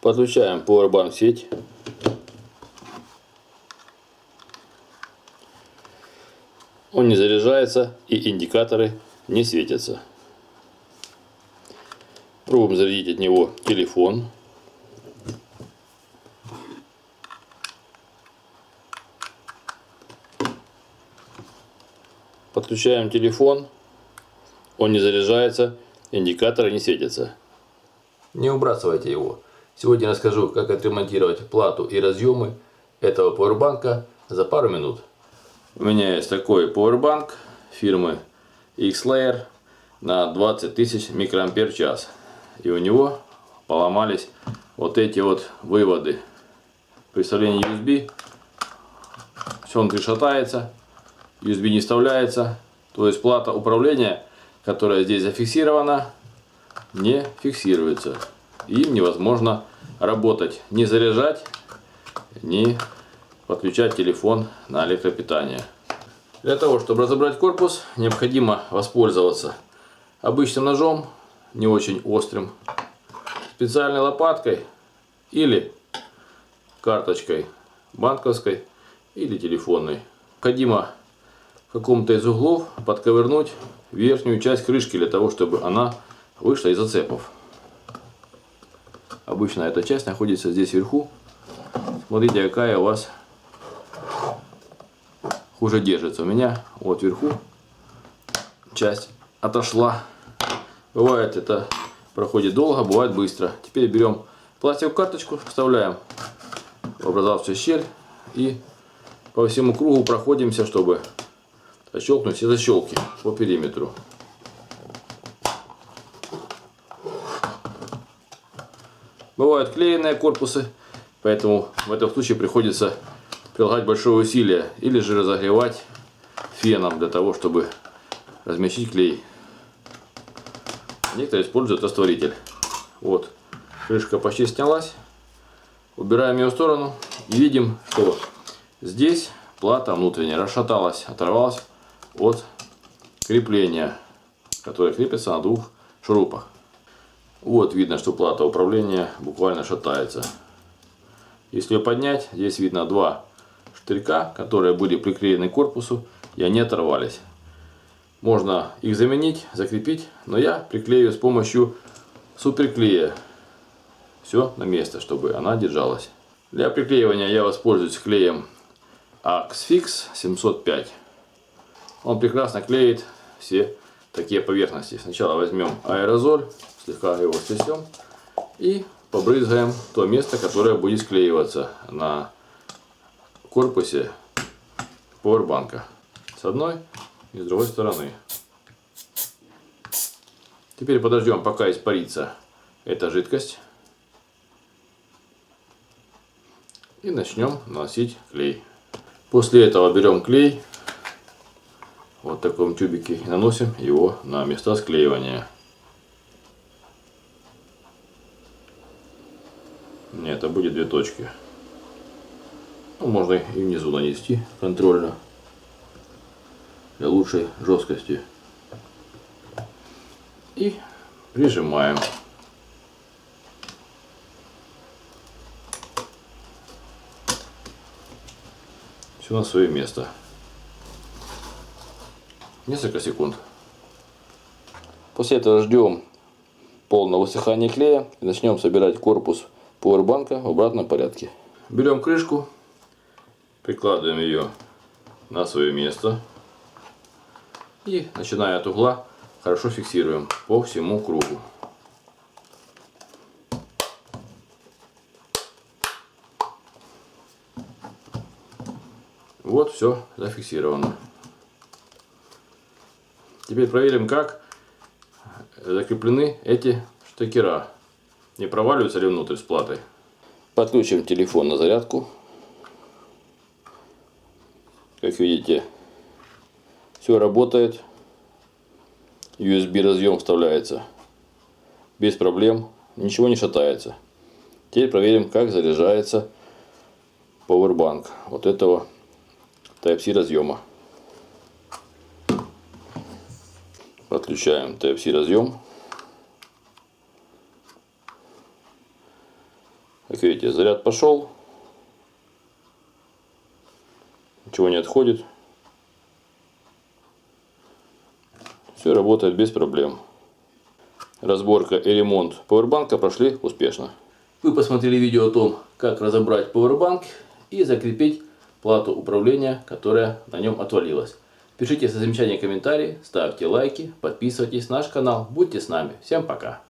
Подключаем Powerbank в сеть. Он не заряжается и индикаторы не светятся. Пробуем зарядить от него телефон. Подключаем телефон. Он не заряжается, индикаторы не светятся. Не выбрасывайте его. Сегодня расскажу, как отремонтировать плату и разъемы этого пауэрбанка за пару минут. У меня есть такой пауэрбанк фирмы X-Layer на 20 тысяч микроампер час. И у него поломались вот эти вот выводы. При вставлении USB все внутри шатается, USB не вставляется. То есть плата управления, которая здесь зафиксирована, не фиксируется. Им невозможно работать, не заряжать, не подключать телефон на электропитание. Для того, чтобы разобрать корпус, необходимо воспользоваться обычным ножом, не очень острым, специальной лопаткой или карточкой банковской или телефонной. Необходимо в каком-то из углов подковырнуть верхнюю часть крышки для того, чтобы она вышла из зацепов. Обычно эта часть находится здесь вверху. Смотрите, какая у вас хуже держится. У меня вот вверху часть отошла. Бывает это проходит долго, бывает быстро. Теперь берем пластиковую карточку, вставляем в образовавшуюся щель и по всему кругу проходимся, чтобы защелкнуть все защелки по периметру. Бывают клееные корпусы, поэтому в этом случае приходится прилагать большое усилие или же разогревать феном для того, чтобы размягчить клей. Некоторые используют растворитель. Вот, крышка почти снялась. Убираем ее в сторону и видим, что здесь плата внутренняя расшаталась, оторвалась от крепления, которое крепится на двух шурупах. Вот видно, что плата управления буквально шатается. Если ее поднять, здесь видно два штырька, которые были приклеены к корпусу, и они оторвались. Можно их заменить, закрепить, но я приклею с помощью суперклея все на место, чтобы она держалась. Для приклеивания я воспользуюсь клеем Axfix 705. Он прекрасно клеит все такие поверхности. Сначала возьмем аэрозоль, слегка его стрясем и побрызгаем то место, которое будет склеиваться на корпусе пауэрбанка с одной и с другой стороны. Теперь подождем, пока испарится эта жидкость, и начнем наносить клей. После этого берем клей вот в таком тюбике и наносим его на места склеивания. Нет, это будет две точки. Ну, можно и внизу нанести контрольно для лучшей жесткости. И прижимаем. Все на свое место. Несколько секунд. После этого ждем полного высыхания клея и начнем собирать корпус пауэрбанка в обратном порядке. Берем крышку, прикладываем ее на свое место и, начиная от угла, хорошо фиксируем по всему кругу. Вот все зафиксировано. Теперь проверим, как закреплены эти штекера. Не проваливаются ли внутрь с платой. Подключим телефон на зарядку. Как видите, все работает. USB разъем вставляется без проблем, ничего не шатается. Теперь проверим, как заряжается пауэрбанк вот этого Type-C разъема. Подключаем Type-C разъем. Как видите, заряд пошел. Ничего не отходит. Все работает без проблем. Разборка и ремонт пауэрбанка прошли успешно. Вы посмотрели видео о том, как разобрать пауэрбанк и закрепить плату управления, которая на нем отвалилась. Пишите свои замечания, комментарии, ставьте лайки, подписывайтесь на наш канал. Будьте с нами. Всем пока.